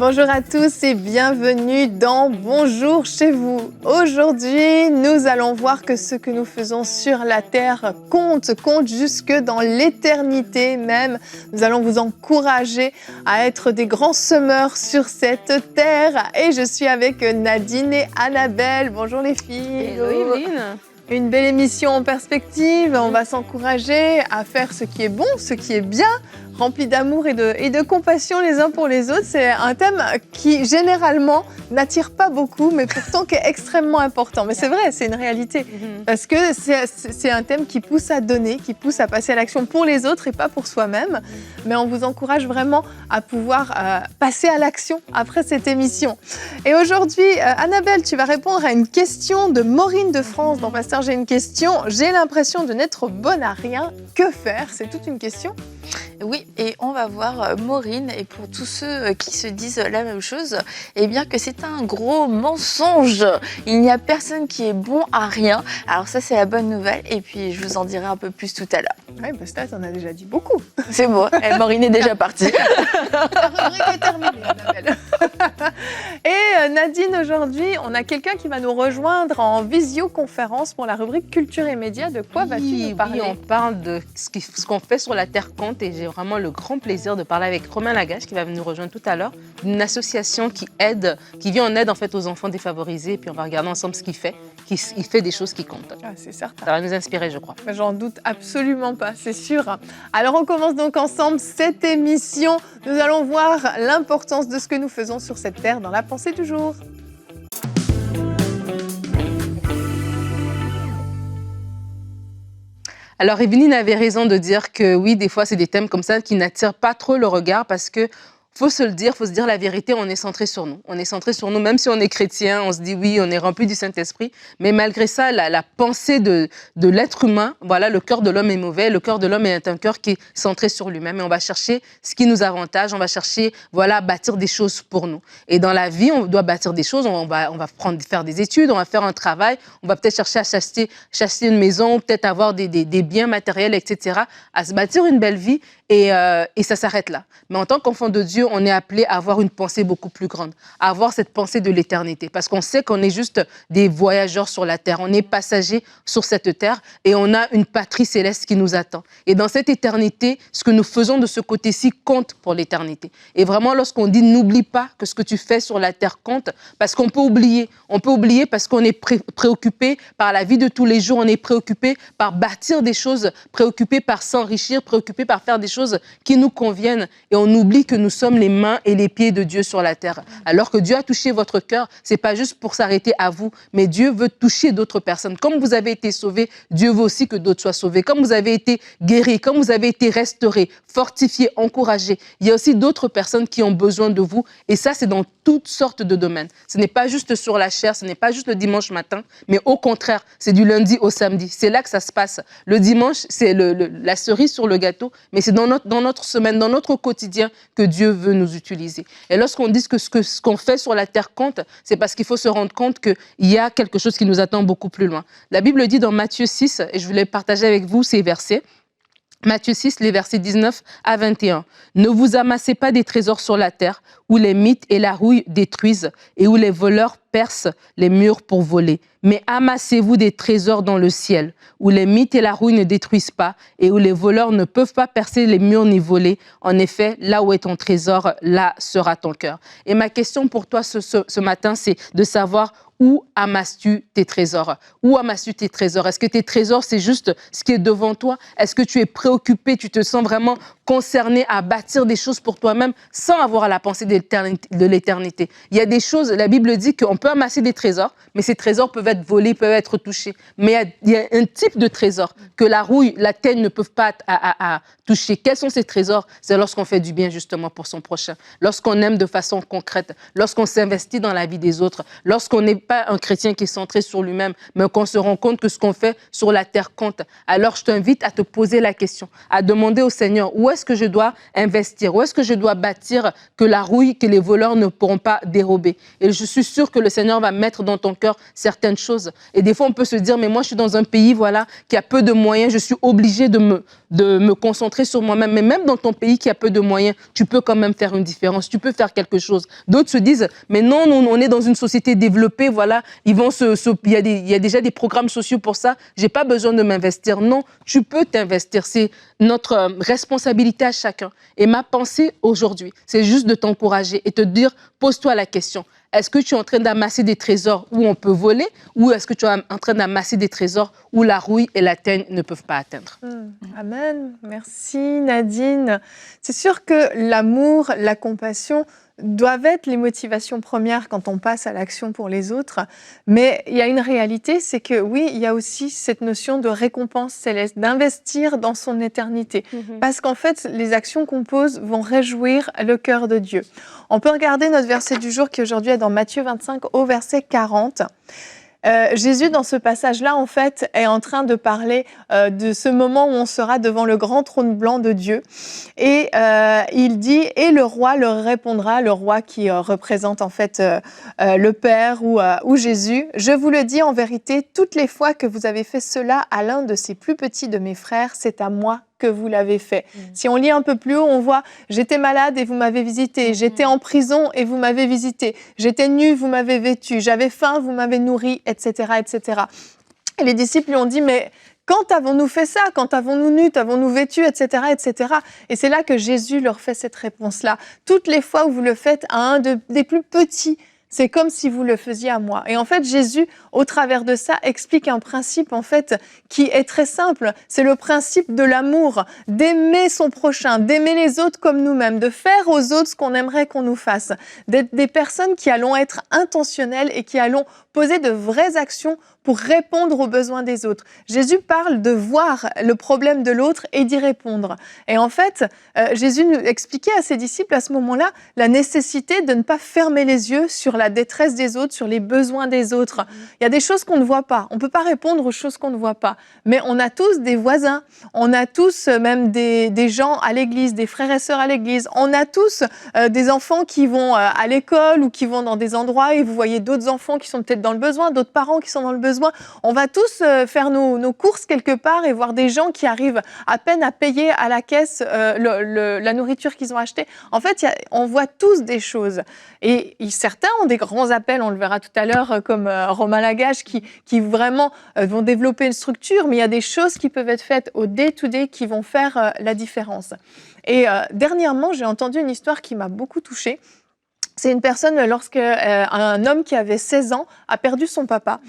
Bonjour à tous et bienvenue dans Bonjour chez vous. Aujourd'hui, nous allons voir que ce que nous faisons sur la terre compte jusque dans l'éternité même. Nous allons vous encourager à être des grands semeurs sur cette terre. Et je suis avec Nadine et Annabelle. Bonjour les filles. Hello Evelyne. Une belle émission en perspective. On va s'encourager à faire ce qui est bon, ce qui est bien, rempli d'amour et de compassion les uns pour les autres. C'est un thème qui, généralement, n'attire pas beaucoup, mais pourtant qui est extrêmement important. Mais c'est vrai, c'est une réalité. Parce que c'est un thème qui pousse à donner, qui pousse à passer à l'action pour les autres et pas pour soi-même. Mais on vous encourage vraiment à pouvoir passer à l'action après cette émission. Et aujourd'hui, Annabelle, tu vas répondre à une question de Maureen de France dans Pasteur, j'ai une question. J'ai l'impression de n'être bonne à rien. Que faire? C'est toute une question. Oui, et on va voir Maureen, et pour tous ceux qui se disent la même chose, eh bien que c'est un gros mensonge. Il n'y a personne qui est bon à rien. Alors ça, c'est la bonne nouvelle, et puis je vous en dirai un peu plus tout à l'heure. Oui, parce que là, t'en as déjà dit beaucoup. C'est bon, Maureen est déjà partie. La rubrique est terminée, Annabelle. Et Nadine, aujourd'hui, on a quelqu'un qui va nous rejoindre en visioconférence pour la rubrique Culture et Médias. De quoi vas-tu nous parler? Oui, on parle de ce qu'on fait sur la Terre Compte, et j'ai vraiment le grand plaisir de parler avec Romain Lagache qui va nous rejoindre tout à l'heure, d'une association qui vient en aide en fait aux enfants défavorisés, et puis on va regarder ensemble ce qu'il fait. Il fait des choses qui comptent. Ah, c'est certain. Ça va nous inspirer, je crois. J'en doute absolument pas, c'est sûr. Alors on commence donc ensemble cette émission. Nous allons voir l'importance de ce que nous faisons sur cette terre dans la pensée du jour. Alors, Evelyne avait raison de dire que oui, des fois, c'est des thèmes comme ça qui n'attirent pas trop le regard parce que faut se le dire, faut se dire la vérité, on est centré sur nous. On est centré sur nous, même si on est chrétien, on se dit oui, on est rempli du Saint-Esprit. Mais malgré ça, la pensée de l'être humain, voilà, le cœur de l'homme est mauvais. Le cœur de l'homme est un cœur qui est centré sur lui-même. Et on va chercher ce qui nous avantage, on va chercher, voilà, bâtir des choses pour nous. Et dans la vie, on doit bâtir des choses. On va faire des études, on va faire un travail, on va peut-être chercher à chasser une maison, peut-être avoir des biens matériels, etc., à se bâtir une belle vie. Et ça s'arrête là. Mais en tant qu'enfant de Dieu, on est appelé à avoir une pensée beaucoup plus grande, à avoir cette pensée de l'éternité. Parce qu'on sait qu'on est juste des voyageurs sur la terre. On est passagers sur cette terre et on a une patrie céleste qui nous attend. Et dans cette éternité, ce que nous faisons de ce côté-ci compte pour l'éternité. Et vraiment, lorsqu'on dit n'oublie pas que ce que tu fais sur la terre compte, parce qu'on peut oublier. On peut oublier parce qu'on est préoccupé par la vie de tous les jours. On est préoccupé par bâtir des choses, préoccupé par s'enrichir, préoccupé par faire des choses qui nous conviennent, et on oublie que nous sommes les mains et les pieds de Dieu sur la terre. Alors que Dieu a touché votre cœur, c'est pas juste pour s'arrêter à vous, mais Dieu veut toucher d'autres personnes. Comme vous avez été sauvés, Dieu veut aussi que d'autres soient sauvés. Comme vous avez été guéris, comme vous avez été restaurés, fortifiés, encouragés, il y a aussi d'autres personnes qui ont besoin de vous, et ça, c'est dans toutes sortes de domaines. Ce n'est pas juste sur la chair, ce n'est pas juste le dimanche matin, mais au contraire, c'est du lundi au samedi. C'est là que ça se passe. Le dimanche, c'est la cerise sur le gâteau, mais c'est dans notre semaine, dans notre quotidien que Dieu veut nous utiliser. Et lorsqu'on dit que ce qu'on fait sur la terre compte, c'est parce qu'il faut se rendre compte qu'il y a quelque chose qui nous attend beaucoup plus loin. La Bible dit dans Matthieu 6, et je voulais partager avec vous ces versets, Matthieu 6, les versets 19 à 21. « Ne vous amassez pas des trésors sur la terre, où les mythes et la rouille détruisent, et où les voleurs percent les murs pour voler. Mais amassez-vous des trésors dans le ciel, où les mythes et la rouille ne détruisent pas, et où les voleurs ne peuvent pas percer les murs ni voler. En effet, là où est ton trésor, là sera ton cœur. » Et ma question pour toi ce matin, c'est de savoir où amasses-tu tes trésors? Où amasses-tu tes trésors? Est-ce que tes trésors, c'est juste ce qui est devant toi? Est-ce que tu es préoccupé, tu te sens vraiment concerné à bâtir des choses pour toi-même sans avoir la pensée de l'éternité? Il y a des choses, la Bible dit qu'on peut amasser des trésors, mais ces trésors peuvent être volés, peuvent être touchés. Mais il y a un type de trésor que la rouille, la teigne ne peuvent pas toucher. Quels sont ces trésors? C'est lorsqu'on fait du bien justement pour son prochain, lorsqu'on aime de façon concrète, lorsqu'on s'investit dans la vie des autres, lorsqu'on n'est pas un chrétien qui est centré sur lui-même, mais qu'on se rend compte que ce qu'on fait sur la terre compte. Alors je t'invite à te poser la question, à demander au Seigneur, où est-ce est-ce que je dois investir, où est-ce que je dois bâtir que la rouille, que les voleurs ne pourront pas dérober. Et je suis sûre que le Seigneur va mettre dans ton cœur certaines choses. Et des fois, on peut se dire, mais moi, je suis dans un pays, voilà, qui a peu de moyens, je suis obligée de me concentrer sur moi-même. Mais même dans ton pays qui a peu de moyens, tu peux quand même faire une différence, tu peux faire quelque chose. D'autres se disent, mais non, on est dans une société développée, voilà, il y a déjà des programmes sociaux pour ça, j'ai pas besoin de m'investir. Non, tu peux t'investir, c'est notre responsabilité à chacun. Et ma pensée aujourd'hui, c'est juste de t'encourager et te dire, pose-toi la question. Est-ce que tu es en train d'amasser des trésors où on peut voler ou est-ce que tu es en train d'amasser des trésors où la rouille et la teigne ne peuvent pas atteindre? Amen. Merci Nadine. C'est sûr que l'amour, la compassion doivent être les motivations premières quand on passe à l'action pour les autres. Mais il y a une réalité, c'est que oui, il y a aussi cette notion de récompense céleste, d'investir dans son éternité. Parce qu'en fait, les actions qu'on pose vont réjouir le cœur de Dieu. On peut regarder notre verset du jour qui aujourd'hui est dans Matthieu 25 au verset 40. Jésus, dans ce passage-là, en fait, est en train de parler de ce moment où on sera devant le grand trône blanc de Dieu. Et il dit, et le roi leur répondra, le roi qui représente en fait le Père ou Jésus, « Je vous le dis en vérité, toutes les fois que vous avez fait cela à l'un de ces plus petits de mes frères, c'est à moi que vous l'avez fait. » Si on lit un peu plus haut, on voit « J'étais malade et vous m'avez visité. J'étais en prison et vous m'avez visité. J'étais nu, vous m'avez vêtu. J'avais faim, vous m'avez nourri, etc. etc. » Et les disciples lui ont dit « Mais quand avons-nous fait ça? Quand avons-nous nu? Avons-nous vêtu, etc. etc. » Et c'est là que Jésus leur fait cette réponse-là. « Toutes les fois où vous le faites à un des plus petits, c'est comme si vous le faisiez à moi. » Et en fait, Jésus, au travers de ça, explique un principe en fait qui est très simple. C'est le principe de l'amour, d'aimer son prochain, d'aimer les autres comme nous-mêmes, de faire aux autres ce qu'on aimerait qu'on nous fasse, d'être des personnes qui allons être intentionnelles et qui allons poser de vraies actions pour répondre aux besoins des autres. Jésus parle de voir le problème de l'autre et d'y répondre. Et en fait, Jésus nous expliquait à ses disciples à ce moment-là la nécessité de ne pas fermer les yeux sur la détresse des autres, sur les besoins des autres. Il y a des choses qu'on ne voit pas. On ne peut pas répondre aux choses qu'on ne voit pas. Mais on a tous des voisins, on a tous même des gens à l'église, des frères et sœurs à l'église. On a tous des enfants qui vont à l'école ou qui vont dans des endroits et vous voyez d'autres enfants qui sont peut-être dans le besoin, d'autres parents qui sont dans le besoin. On va tous faire nos courses quelque part et voir des gens qui arrivent à peine à payer à la caisse la nourriture qu'ils ont achetée. En fait, on voit tous des choses. Et certains ont des grands appels, on le verra tout à l'heure, comme Romain Lagage, qui vraiment vont développer une structure, mais il y a des choses qui peuvent être faites au day-to-day qui vont faire la différence. Et dernièrement, j'ai entendu une histoire qui m'a beaucoup touchée. C'est une personne, un homme qui avait 16 ans a perdu son papa.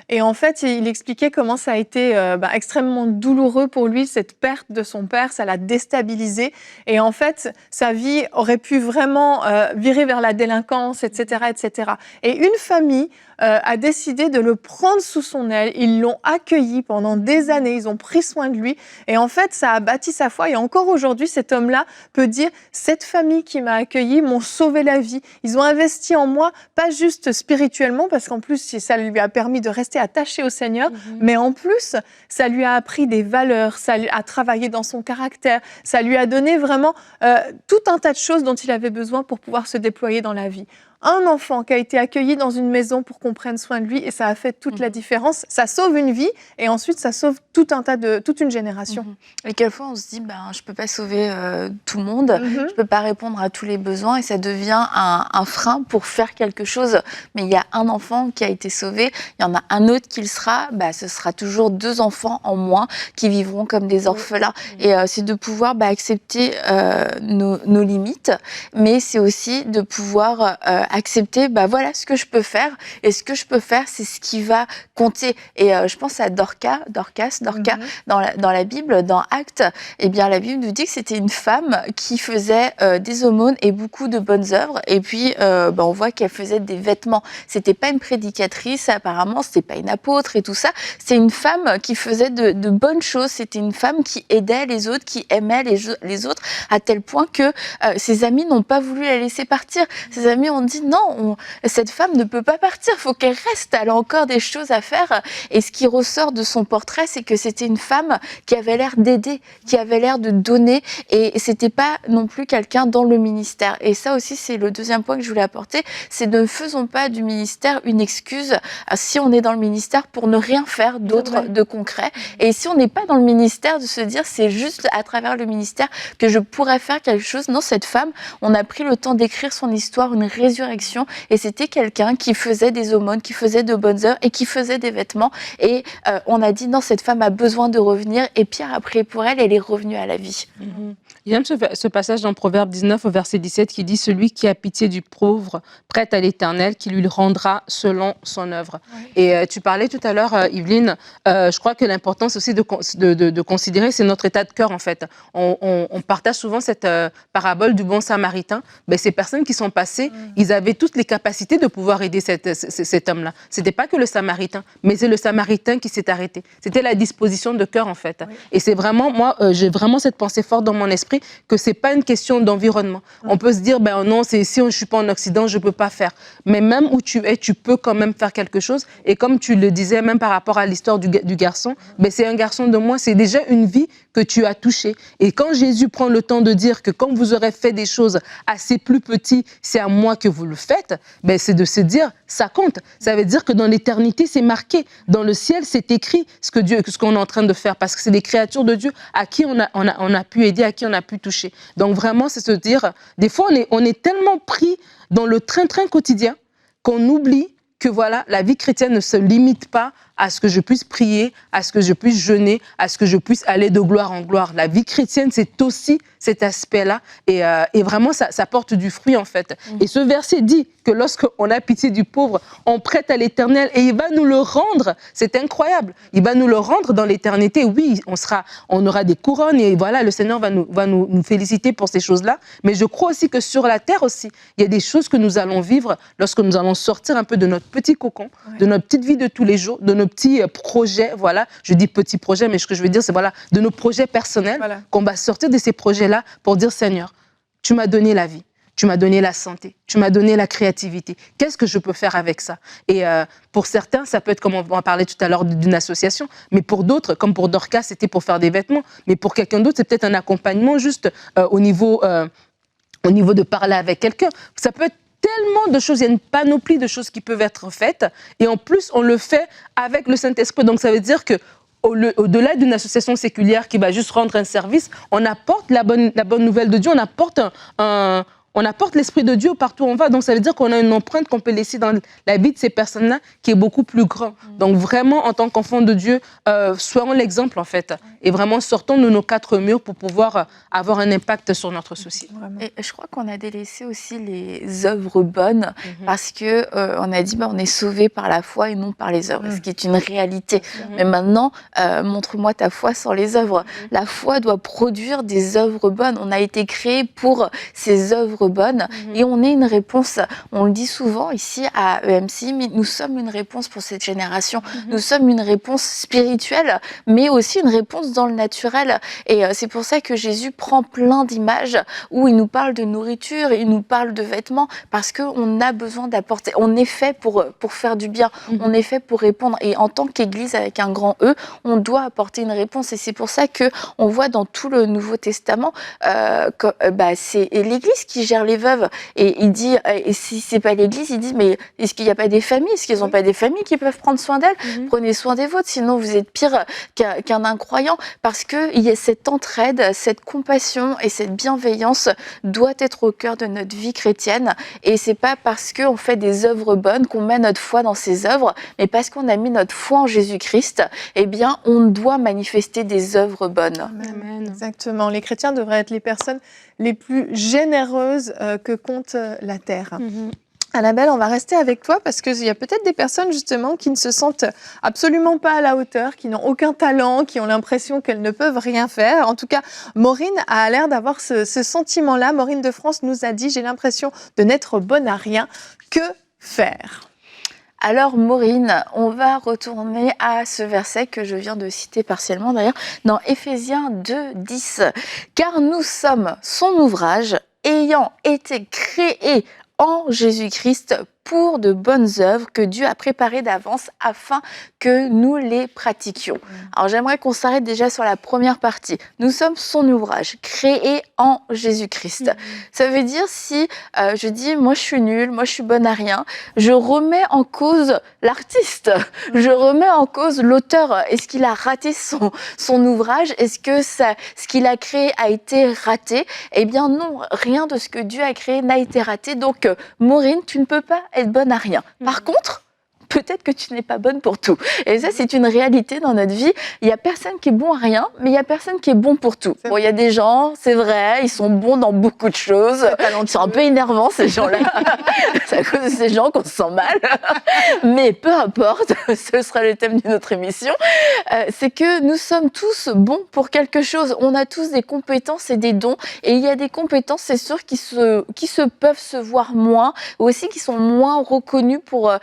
Et en fait, il expliquait comment ça a été extrêmement douloureux pour lui, cette perte de son père, ça l'a déstabilisé. Et en fait, sa vie aurait pu vraiment virer vers la délinquance, etc., etc. Et une famille a décidé de le prendre sous son aile. Ils l'ont accueilli pendant des années, ils ont pris soin de lui. Et en fait, ça a bâti sa foi. Et encore aujourd'hui, cet homme-là peut dire « Cette famille qui m'a accueilli m'ont sauvé la vie. Ils ont investi en moi, pas juste spirituellement, parce qu'en plus, ça lui a permis de rester attaché au Seigneur, mais en plus, ça lui a appris des valeurs, ça lui a travaillé dans son caractère, ça lui a donné vraiment tout un tas de choses dont il avait besoin pour pouvoir se déployer dans la vie. Un enfant qui a été accueilli dans une maison pour qu'on prenne soin de lui et ça a fait toute la différence. Ça sauve une vie et ensuite ça sauve toute une génération. Et quelquefois on se dit, je peux pas sauver tout le monde, je peux pas répondre à tous les besoins et ça devient un frein pour faire quelque chose. Mais il y a un enfant qui a été sauvé, il y en a un autre qui le sera, ce sera toujours 2 enfants en moins qui vivront comme des orphelins. Et c'est de pouvoir accepter nos limites, mais c'est aussi de pouvoir accepter, voilà ce que je peux faire. Et ce que je peux faire, c'est ce qui va compter. Et je pense à Dorcas, dans la Bible, dans Actes, eh bien, la Bible nous dit que c'était une femme qui faisait des aumônes et beaucoup de bonnes œuvres. Et puis, on voit qu'elle faisait des vêtements. C'était pas une prédicatrice, apparemment, c'était pas une apôtre et tout ça. C'est une femme qui faisait de bonnes choses. C'était une femme qui aidait les autres, qui aimait les autres, à tel point que ses amis n'ont pas voulu la laisser partir. Ses amis ont dit, dit non, cette femme ne peut pas partir, il faut qu'elle reste, elle a encore des choses à faire. Et ce qui ressort de son portrait, c'est que c'était une femme qui avait l'air d'aider, qui avait l'air de donner, et c'était pas non plus quelqu'un dans le ministère. Et ça aussi, c'est le deuxième point que je voulais apporter, c'est ne faisons pas du ministère une excuse si on est dans le ministère pour ne rien faire d'autre de concret. Et si on n'est pas dans le ministère, de se dire c'est juste à travers le ministère que je pourrais faire quelque chose. Non, cette femme, on a pris le temps d'écrire son histoire, une résurrection, et c'était quelqu'un qui faisait des aumônes, qui faisait de bonnes œuvres et qui faisait des vêtements. Et on a dit non, cette femme a besoin de revenir, et Pierre a prié pour elle, elle est revenue à la vie. J'aime ce passage dans Proverbe 19 au verset 17 qui dit « Celui qui a pitié du pauvre prête à l'Éternel, qui lui rendra selon son œuvre. » Et tu parlais tout à l'heure, Yveline, je crois que l'importance aussi de considérer, c'est notre état de cœur en fait. On partage souvent cette parabole du bon samaritain. Ben, ces personnes qui sont passées, ils avaient toutes les capacités de pouvoir aider cet homme-là. C'était pas que le samaritain, mais c'est le samaritain qui s'est arrêté. C'était la disposition de cœur en fait. Et c'est vraiment, moi, j'ai vraiment cette pensée forte dans mon esprit que c'est pas une question d'environnement. On peut se dire, ben non, si je suis pas en Occident, je peux pas faire. Mais même où tu es, tu peux quand même faire quelque chose. Et comme tu le disais, même par rapport à l'histoire du garçon, ben c'est un garçon de moins, c'est déjà une vie que tu as touchée. Et quand Jésus prend le temps de dire que quand vous aurez fait des choses assez plus petites, c'est à moi que vous le faites, ben c'est de se dire, ça compte. Ça veut dire que dans l'éternité, c'est marqué. Dans le ciel, c'est écrit ce qu'on est en train de faire. Parce que c'est des créatures de Dieu à qui on a pu aider, à qui on a pu toucher. Donc vraiment, c'est se dire, des fois, on est tellement pris dans le train-train quotidien qu'on oublie que voilà, la vie chrétienne ne se limite pas à ce que je puisse prier, à ce que je puisse jeûner, à ce que je puisse aller de gloire en gloire. La vie chrétienne, c'est aussi cet aspect-là. Et vraiment, ça porte du fruit, en fait. Et ce verset dit que lorsqu'on a pitié du pauvre, on prête à l'Éternel et il va nous le rendre. C'est incroyable. Il va nous le rendre dans l'éternité. Oui, on aura des couronnes et voilà, le Seigneur va nous féliciter pour ces choses-là. Mais je crois aussi que sur la terre aussi, il y a des choses que nous allons vivre lorsque nous allons sortir un peu de notre petit cocon, de notre petite vie de tous les jours, de nos petits projets, voilà, je dis petits projets, mais ce que je veux dire, c'est voilà, de nos projets personnels, qu'on va sortir de ces projets-là pour dire, Seigneur, tu m'as donné la vie, tu m'as donné la santé, tu m'as donné la créativité, qu'est-ce que je peux faire avec ça? Et pour certains, ça peut être, comme on va parler tout à l'heure, d'une association, mais pour d'autres, comme pour Dorcas, c'était pour faire des vêtements, mais pour quelqu'un d'autre, c'est peut-être un accompagnement juste au niveau de parler avec quelqu'un. Ça peut être tellement de choses, il y a une panoplie de choses qui peuvent être faites et en plus on le fait avec le Saint-Esprit. Donc ça veut dire que au-delà d'une association séculière qui va juste rendre un service, on apporte la bonne nouvelle de Dieu, on apporte l'Esprit de Dieu partout où on va. Donc, ça veut dire qu'on a une empreinte qu'on peut laisser dans la vie de ces personnes-là qui est beaucoup plus grande. Donc, vraiment, en tant qu'enfants de Dieu, soyons l'exemple, en fait. Et vraiment, sortons de nos quatre murs pour pouvoir avoir un impact sur notre société. Et je crois qu'on a délaissé aussi les œuvres bonnes parce que on a dit, on est sauvé par la foi et non par les œuvres, ce qui est une réalité. Mais maintenant, montre-moi ta foi sans les œuvres. La foi doit produire des œuvres bonnes. On a été créé pour ces œuvres bonnes et on est une réponse, on le dit souvent ici à EMC, mais nous sommes une réponse pour cette génération, nous sommes une réponse spirituelle mais aussi une réponse dans le naturel et c'est pour ça que Jésus prend plein d'images où il nous parle de nourriture, il nous parle de vêtements parce qu'on a besoin d'apporter, on est fait pour faire du bien, on est fait pour répondre et en tant qu'Église avec un grand E, on doit apporter une réponse et c'est pour ça qu'on voit dans tout le Nouveau Testament que c'est l'Église qui gère les veuves et il dit et si c'est pas l'Église, il dit mais est-ce qu'il n'y a pas des familles, est-ce qu'ils n'ont pas des familles qui peuvent prendre soin d'elles? Prenez soin des vôtres, sinon vous êtes pire qu'un incroyant parce que il y a cette entraide, cette compassion et cette bienveillance doit être au cœur de notre vie chrétienne et c'est pas parce qu'on fait des œuvres bonnes qu'on met notre foi dans ces œuvres, mais parce qu'on a mis notre foi en Jésus-Christ, eh bien on doit manifester des œuvres bonnes. Amen. Exactement. Les chrétiens devraient être les personnes les plus généreuses que compte la terre. Annabelle, on va rester avec toi parce qu'il y a peut-être des personnes justement qui ne se sentent absolument pas à la hauteur, qui n'ont aucun talent, qui ont l'impression qu'elles ne peuvent rien faire. En tout cas, Maureen a l'air d'avoir ce sentiment-là. Maureen de France nous a dit « J'ai l'impression de n'être bonne à rien. Que faire ?» Alors Maureen, on va retourner à ce verset que je viens de citer partiellement d'ailleurs, dans Éphésiens 2, 10. « Car nous sommes son ouvrage, ayant été créés en Jésus-Christ pour de bonnes œuvres que Dieu a préparées d'avance afin que nous les pratiquions. Alors j'aimerais qu'on s'arrête déjà sur la première partie. Nous sommes son ouvrage, créé en Jésus-Christ. Ça veut dire si je dis moi je suis nulle, moi je suis bonne à rien, je remets en cause l'artiste, je remets en cause l'auteur. Est-ce qu'il a raté son ouvrage? Est-ce que ce qu'il a créé a été raté? Eh bien non, rien de ce que Dieu a créé n'a été raté. Donc Maureen, tu ne peux pas être bonne à rien. Par contre, peut-être que tu n'es pas bonne pour tout. Et ça, c'est une réalité dans notre vie. Il n'y a personne qui est bon à rien, mais il y a personne qui est bon pour tout. Bon, il y a des gens, c'est vrai, ils sont bons dans beaucoup de choses. Ils sont un peu énervants, ces gens-là. C'est à cause de ces gens qu'on se sent mal. Mais peu importe, ce sera le thème d'une autre émission. C'est que nous sommes tous bons pour quelque chose. On a tous des compétences et des dons. Et il y a des compétences, c'est sûr, qui peuvent se voir moins, ou aussi qui sont moins reconnues par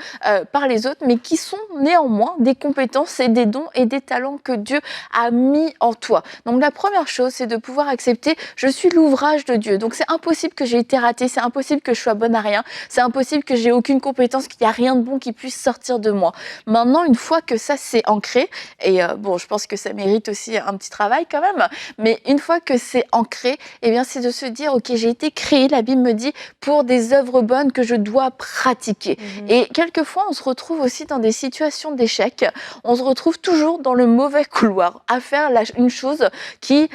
les autres, mais qui sont néanmoins des compétences et des dons et des talents que Dieu a mis en toi. Donc la première chose, c'est de pouvoir accepter, je suis l'ouvrage de Dieu. Donc c'est impossible que j'ai été ratée, c'est impossible que je sois bonne à rien, c'est impossible que j'ai aucune compétence, qu'il n'y a rien de bon qui puisse sortir de moi. Maintenant, une fois que ça c'est ancré, et bon, je pense que ça mérite aussi un petit travail quand même, mais une fois que c'est ancré, eh bien c'est de se dire, ok, j'ai été créée, la Bible me dit, pour des œuvres bonnes que je dois pratiquer. Et quelquefois, on se retrouve aussi dans des situations d'échec, on se retrouve toujours dans le mauvais couloir, à faire une chose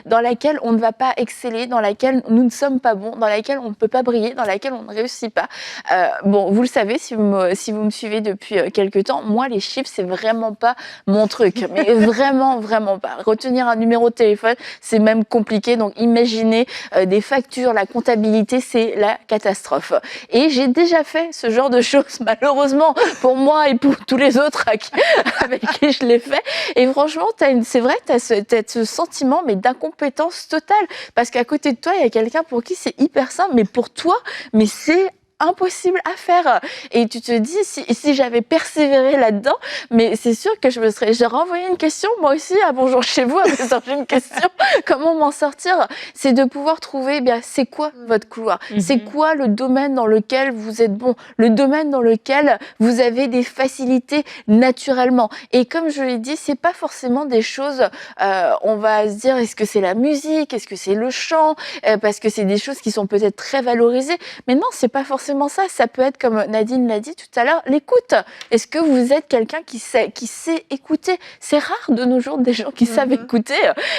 dans laquelle on ne va pas exceller, dans laquelle nous ne sommes pas bons, dans laquelle on ne peut pas briller, dans laquelle on ne réussit pas. Bon, vous le savez, si vous me suivez depuis quelques temps, moi, les chiffres, c'est vraiment pas mon truc, mais vraiment, vraiment pas. Retenir un numéro de téléphone, c'est même compliqué, donc imaginez des factures, la comptabilité, c'est la catastrophe. Et j'ai déjà fait ce genre de choses, malheureusement, pour moi et pour tous les autres avec qui je l'ai fait. Et franchement, c'est vrai, tu as ce sentiment mais d'incompétence totale. Parce qu'à côté de toi, il y a quelqu'un pour qui c'est hyper simple, mais pour toi, mais c'est impossible à faire. Et tu te dis, si j'avais persévéré là-dedans, mais c'est sûr que j'ai renvoyé une question, moi aussi, à Bonjour chez vous, avec une question, comment m'en sortir? C'est de pouvoir trouver, c'est quoi votre couloir? C'est quoi le domaine dans lequel vous êtes bon? Le domaine dans lequel vous avez des facilités naturellement. Et comme je l'ai dit, c'est pas forcément des choses, on va se dire, est-ce que c'est la musique? Est-ce que c'est le chant? Parce que c'est des choses qui sont peut-être très valorisées. Mais non, c'est pas forcément ça peut être, comme Nadine l'a dit tout à l'heure, l'écoute. Est-ce que vous êtes quelqu'un qui sait écouter? C'est rare de nos jours des gens qui savent écouter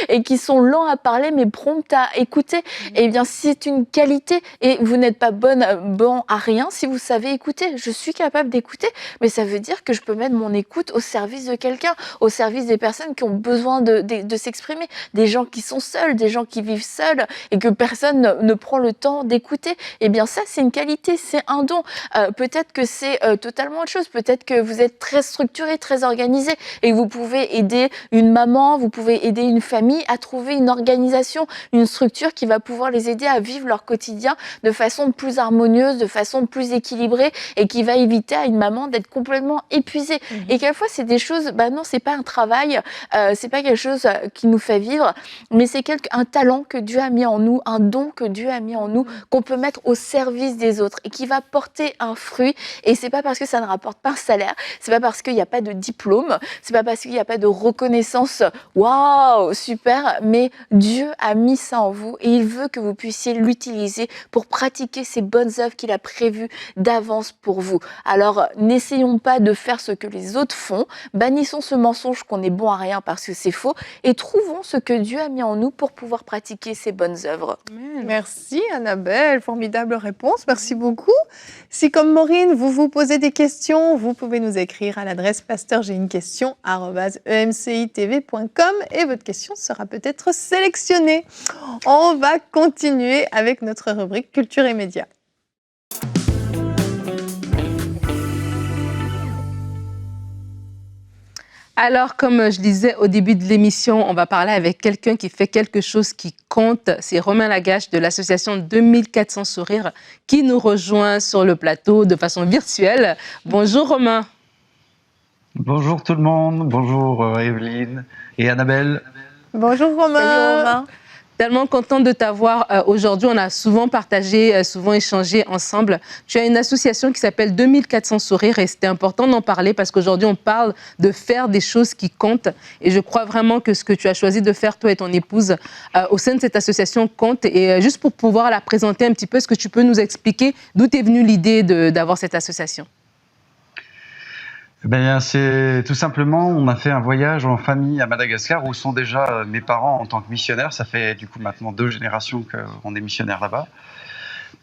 et qui sont lents à parler mais prompts à écouter. Eh bien, c'est une qualité et vous n'êtes pas bon à rien si vous savez écouter. Je suis capable d'écouter, mais ça veut dire que je peux mettre mon écoute au service de quelqu'un, au service des personnes qui ont besoin de s'exprimer, des gens qui sont seuls, des gens qui vivent seuls et que personne ne prend le temps d'écouter. Eh bien, ça, c'est une qualité, c'est un don. Peut-être que c'est totalement autre chose. Peut-être que vous êtes très structuré, très organisé et vous pouvez aider une maman, vous pouvez aider une famille à trouver une organisation, une structure qui va pouvoir les aider à vivre leur quotidien de façon plus harmonieuse, de façon plus équilibrée et qui va éviter à une maman d'être complètement épuisée. Et quelquefois, c'est des choses, non, c'est pas un travail, c'est pas quelque chose qui nous fait vivre, mais c'est un talent que Dieu a mis en nous, un don que Dieu a mis en nous, qu'on peut mettre au service des autres et qui va porter un fruit. Et c'est pas parce que ça ne rapporte pas un salaire, c'est pas parce qu'il n'y a pas de diplôme, c'est pas parce qu'il n'y a pas de reconnaissance, waouh, super, mais Dieu a mis ça en vous et il veut que vous puissiez l'utiliser pour pratiquer ces bonnes œuvres qu'il a prévues d'avance pour vous. Alors, n'essayons pas de faire ce que les autres font, bannissons ce mensonge qu'on est bon à rien parce que c'est faux et trouvons ce que Dieu a mis en nous pour pouvoir pratiquer ces bonnes œuvres. Merci Annabelle, formidable réponse, merci beaucoup. Si comme Maureen, vous vous posez des questions, vous pouvez nous écrire à l'adresse pasteur.j'ai-une-question@emcitv.com et votre question sera peut-être sélectionnée. On va continuer avec notre rubrique Culture et Médias. Alors, comme je disais au début de l'émission, on va parler avec quelqu'un qui fait quelque chose qui compte. C'est Romain Lagache de l'association 2400 Sourires qui nous rejoint sur le plateau de façon virtuelle. Bonjour Romain. Bonjour tout le monde, bonjour Evelyne et Annabelle. Bonjour Romain. Salut Romain. Tellement contente de t'avoir aujourd'hui. On a souvent partagé, souvent échangé ensemble. Tu as une association qui s'appelle 2400 sourires et c'était important d'en parler parce qu'aujourd'hui, on parle de faire des choses qui comptent. Et je crois vraiment que ce que tu as choisi de faire, toi et ton épouse, au sein de cette association compte. Et juste pour pouvoir la présenter un petit peu, est-ce que tu peux nous expliquer d'où t'est venue l'idée d'avoir cette association? Ben, c'est tout simplement, on a fait un voyage en famille à Madagascar où sont déjà mes parents en tant que missionnaires. Ça fait du coup maintenant 2 générations qu'on est missionnaires là-bas.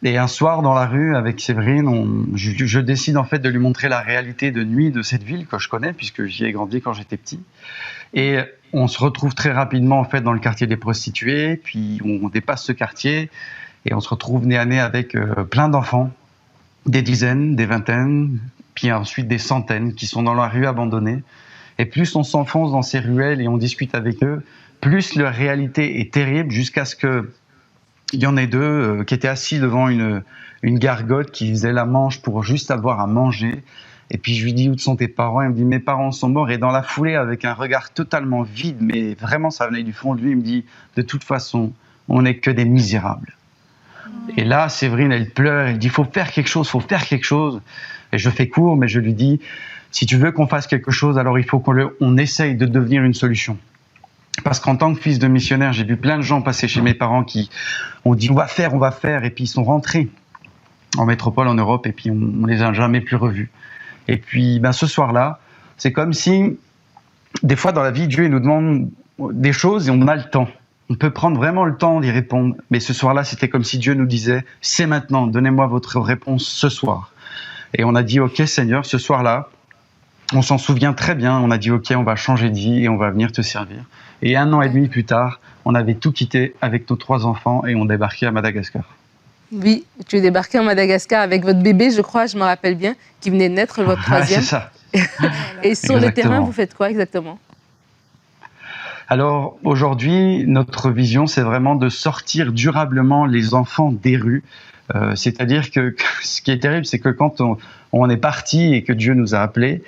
Et un soir dans la rue avec Séverine, je décide en fait de lui montrer la réalité de nuit de cette ville que je connais puisque j'y ai grandi quand j'étais petit. Et on se retrouve très rapidement en fait dans le quartier des prostituées. Puis on dépasse ce quartier et on se retrouve nez à nez avec plein d'enfants, des dizaines, des vingtaines, puis ensuite des centaines qui sont dans la rue abandonnée. Et plus on s'enfonce dans ces ruelles et on discute avec eux, plus leur réalité est terrible jusqu'à ce qu'il y en ait 2 qui étaient assis devant une gargote qui faisait la manche pour juste avoir à manger. Et puis je lui dis, où sont tes parents? Il me dit, mes parents sont morts. Et dans la foulée, avec un regard totalement vide, mais vraiment ça venait du fond de lui, il me dit, de toute façon, on n'est que des misérables. Et là, Séverine, elle pleure, elle dit, faut faire quelque chose, faut faire quelque chose. Et je fais court, mais je lui dis, si tu veux qu'on fasse quelque chose, alors il faut qu'on essaye de devenir une solution. Parce qu'en tant que fils de missionnaire, j'ai vu plein de gens passer chez mes parents qui ont dit, on va faire, et puis ils sont rentrés en métropole, en Europe, et puis on les a jamais plus revus. Et puis, ce soir-là, c'est comme si, des fois dans la vie, Dieu il nous demande des choses et on a le temps. On peut prendre vraiment le temps d'y répondre. Mais ce soir-là, c'était comme si Dieu nous disait, c'est maintenant, donnez-moi votre réponse ce soir. Et on a dit, ok Seigneur, ce soir-là, on s'en souvient très bien, on a dit, ok, on va changer de vie et on va venir te servir. Et 1 an et demi plus tard, on avait tout quitté avec nos 3 enfants et on débarquait à Madagascar. Oui, tu es débarqué à Madagascar avec votre bébé, je crois, je me rappelle bien, qui venait de naître, votre 3e. C'est ça. Et sur le terrain, vous faites quoi exactement? Alors aujourd'hui, notre vision, c'est vraiment de sortir durablement les enfants des rues. C'est-à-dire que ce qui est terrible, c'est que quand on est parti et que Dieu nous a appelés,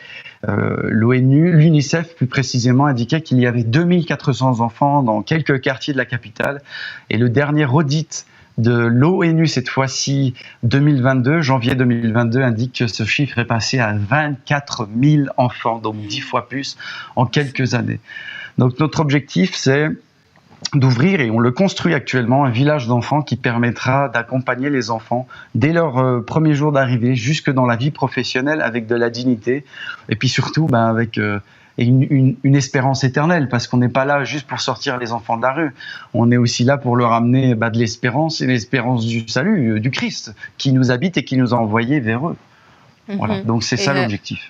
l'ONU, l'UNICEF plus précisément, indiquait qu'il y avait 2400 enfants dans quelques quartiers de la capitale. Et le dernier audit de l'ONU, cette fois-ci 2022, janvier 2022, indique que ce chiffre est passé à 24 000 enfants, donc 10 fois plus en quelques années. Donc notre objectif, c'est d'ouvrir, et on le construit actuellement, un village d'enfants qui permettra d'accompagner les enfants dès leur premier jour d'arrivée jusque dans la vie professionnelle avec de la dignité et puis surtout avec une espérance éternelle, parce qu'on n'est pas là juste pour sortir les enfants de la rue, on est aussi là pour leur amener de l'espérance et l'espérance du salut, du Christ qui nous habite et qui nous a envoyés vers eux. Voilà, donc c'est ça l'objectif.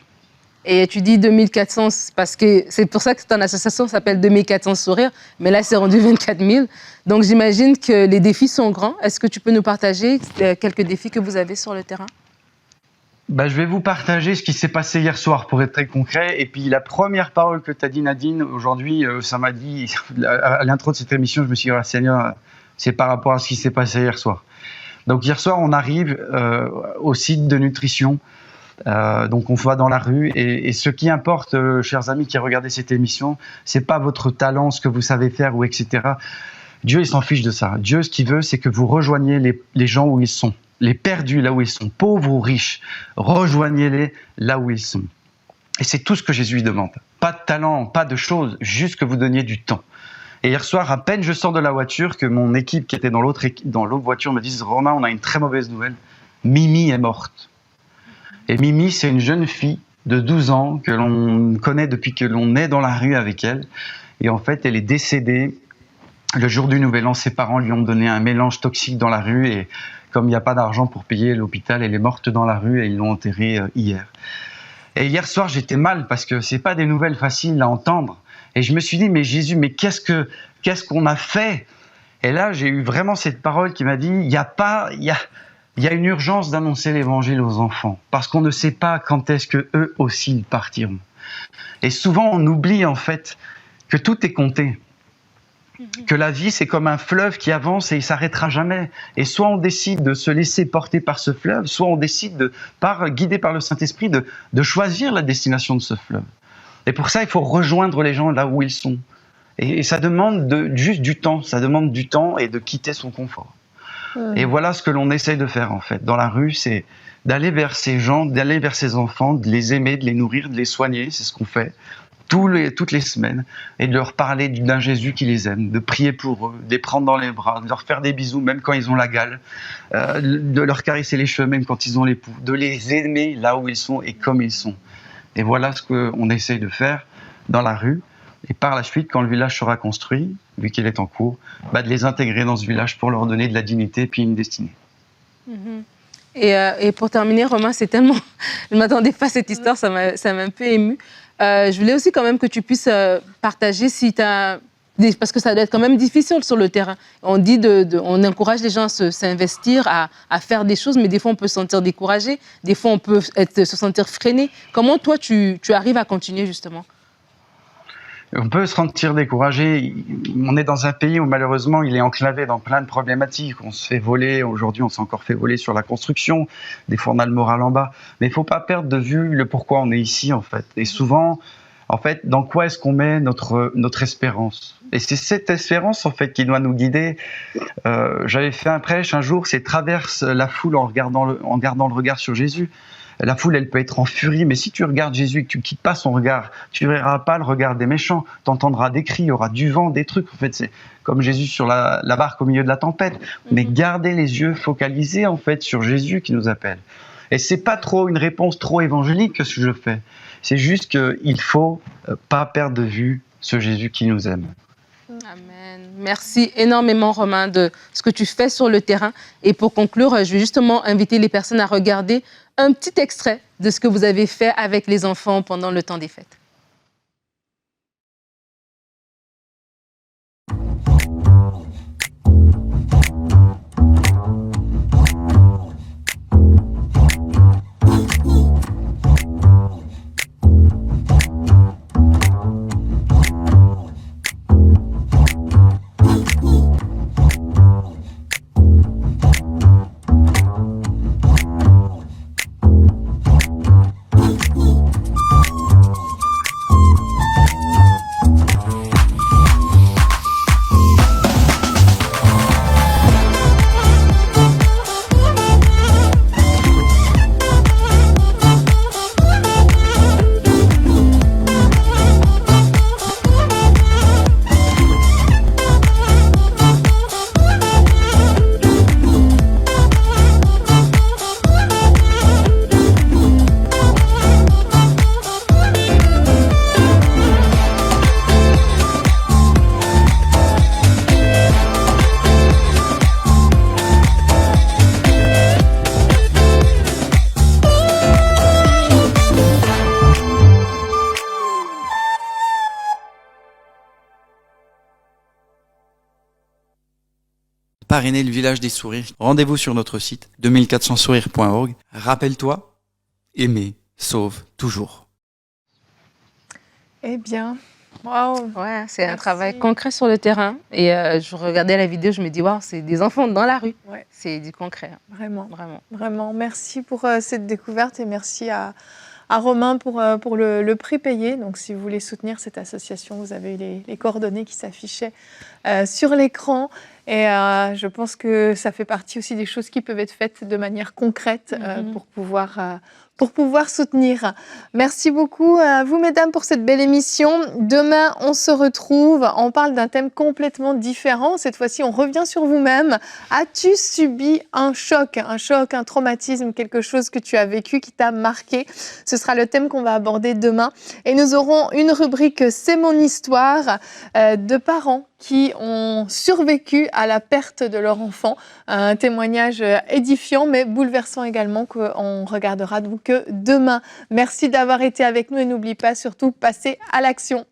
Et tu dis 2400, parce que c'est pour ça que ton association s'appelle 2400 sourires, mais là, c'est rendu 24 000. Donc, j'imagine que les défis sont grands. Est-ce que tu peux nous partager quelques défis que vous avez sur le terrain? Je vais vous partager ce qui s'est passé hier soir, pour être très concret. Et puis, la première parole que tu as dit, Nadine, aujourd'hui, ça m'a dit, à l'intro de cette émission, je me suis dit, Seigneur, c'est par rapport à ce qui s'est passé hier soir. Donc, hier soir, on arrive au site de nutrition. Donc on va dans la rue et ce qui importe, chers amis qui regardez cette émission, c'est pas votre talent, ce que vous savez faire ou etc. Dieu il s'en fiche de ça. Dieu ce qu'il veut, c'est que vous rejoigniez les gens où ils sont, les perdus là où ils sont, pauvres ou riches, rejoignez-les là où ils sont. Et c'est tout ce que Jésus lui demande. Pas de talent, pas de choses, juste que vous donniez du temps. Et hier soir, à peine je sors de la voiture, que mon équipe qui était dans l'autre voiture me dise, Romain, on a une très mauvaise nouvelle, Mimi est morte. Et Mimi, c'est une jeune fille de 12 ans que l'on connaît depuis que l'on est dans la rue avec elle. Et en fait, elle est décédée le jour du Nouvel An. Ses parents lui ont donné un mélange toxique dans la rue. Et comme il n'y a pas d'argent pour payer l'hôpital, elle est morte dans la rue et ils l'ont enterrée hier. Et hier soir, j'étais mal parce que ce n'est pas des nouvelles faciles à entendre. Et je me suis dit, mais Jésus, mais qu'est-ce qu'on a fait? Et là, j'ai eu vraiment cette parole qui m'a dit, il y a une urgence d'annoncer l'évangile aux enfants, parce qu'on ne sait pas quand est-ce que eux aussi ils partiront. Et souvent, on oublie en fait que tout est compté, que la vie c'est comme un fleuve qui avance et il s'arrêtera jamais. Et soit on décide de se laisser porter par ce fleuve, soit on décide guidé par le Saint-Esprit, de choisir la destination de ce fleuve. Et pour ça, il faut rejoindre les gens là où ils sont. Et ça demande juste du temps, ça demande du temps et de quitter son confort. Et voilà ce que l'on essaye de faire en fait dans la rue, c'est d'aller vers ces gens, d'aller vers ces enfants, de les aimer, de les nourrir, de les soigner, c'est ce qu'on fait toutes les semaines, et de leur parler d'un Jésus qui les aime, de prier pour eux, de les prendre dans les bras, de leur faire des bisous même quand ils ont la gale, de leur caresser les cheveux même quand ils ont les poux, de les aimer là où ils sont et comme ils sont. Et voilà ce qu'on essaye de faire dans la rue. Et par la suite, quand le village sera construit, vu qu'il est en cours, de les intégrer dans ce village pour leur donner de la dignité et puis une destinée. Et pour terminer, Romain, c'est tellement... Je ne m'attendais pas à cette histoire, ça m'a un peu émue. Je voulais aussi quand même que tu puisses partager si tu as... Parce que ça doit être quand même difficile sur le terrain. On dit on encourage les gens à s'investir, à faire des choses, mais des fois on peut se sentir découragé, des fois on peut se sentir freiné. Comment toi tu arrives à continuer justement ? On peut se sentir découragé. On est dans un pays où malheureusement il est enclavé dans plein de problématiques. On se fait voler, aujourd'hui on s'est encore fait voler sur la construction. Des fois on a le moral en bas. Mais il ne faut pas perdre de vue le pourquoi on est ici en fait. Et souvent, en fait, dans quoi est-ce qu'on met notre espérance ? Et c'est cette espérance en fait qui doit nous guider. J'avais fait un prêche un jour, c'est traverse la foule en gardant le regard sur Jésus. La foule, elle peut être en furie, mais si tu regardes Jésus et que tu ne quittes pas son regard, tu ne verras pas le regard des méchants. Tu entendras des cris, il y aura du vent, des trucs. En fait, c'est comme Jésus sur la barque au milieu de la tempête. Mais garder les yeux focalisés en fait sur Jésus qui nous appelle. Et c'est pas trop une réponse trop évangélique que ce que je fais. C'est juste qu'il faut pas perdre de vue ce Jésus qui nous aime. Amen. Merci énormément, Romain, de ce que tu fais sur le terrain. Et pour conclure, je vais justement inviter les personnes à regarder un petit extrait de ce que vous avez fait avec les enfants pendant le temps des fêtes. Parrainer le village des sourires. Rendez-vous sur notre site 2400sourires.org. Rappelle-toi, aimer sauve toujours. Eh bien, waouh. Ouais, c'est un travail concret sur le terrain. Et je regardais la vidéo, je me dis, waouh, c'est des enfants dans la rue. Ouais. C'est du concret. Vraiment, Vraiment. vraiment. Merci pour cette découverte et merci à Romain pour le prix payé. Donc, si vous voulez soutenir cette association, vous avez les coordonnées qui s'affichaient sur l'écran. Et je pense que ça fait partie aussi des choses qui peuvent être faites de manière concrète pour pouvoir soutenir. Merci beaucoup à vous, mesdames, pour cette belle émission. Demain, on se retrouve. On parle d'un thème complètement différent. Cette fois-ci, on revient sur vous-même. As-tu subi un choc, un traumatisme, quelque chose que tu as vécu qui t'a marqué? Ce sera le thème qu'on va aborder demain. Et nous aurons une rubrique « C'est mon histoire » de parents qui ont survécu à la perte de leur enfant. Un témoignage édifiant, mais bouleversant également, qu'on regardera donc demain. Merci d'avoir été avec nous et n'oublie pas, surtout, passer à l'action.